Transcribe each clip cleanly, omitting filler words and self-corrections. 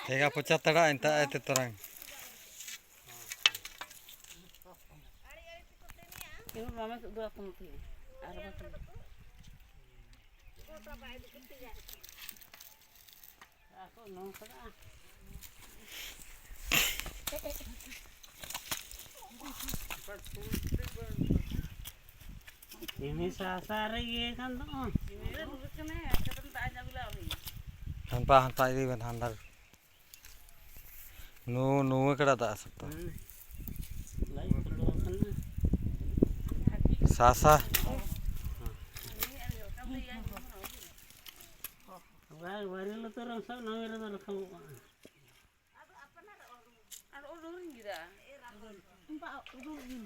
Tega pucat tada enta itu terang. Ini mama dua penting. Aku nongkrong. Ini sasar ya kan tuh. Ini bukan kena, kadang tak ada bilang ni. Hanpa ini ben handar. Nu kada tak sabta. Lain perlu kan. Sasa. Baru lo terang sah nawir terang kamu. Ada orang kita. Empat orang.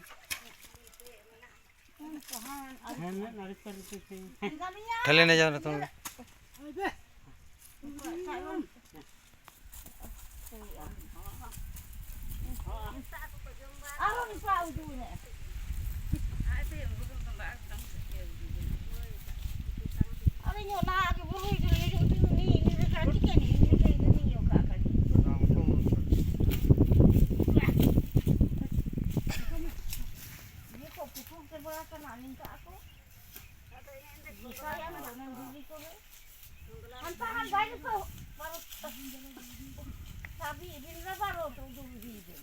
Enak narik pergi sih. Kalian aja na tuh. Aron pa ujungnya. Ada nyo na ke bulu ni dekat kita ni nyo ka kali. Ni ko pupuk ke bawah kana ning ka aku. Saya nak nang diri ko ni. Antahan baik tu baru sabi bin baru tu diri.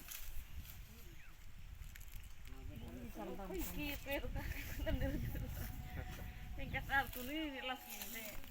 Tingkat aku ni langsung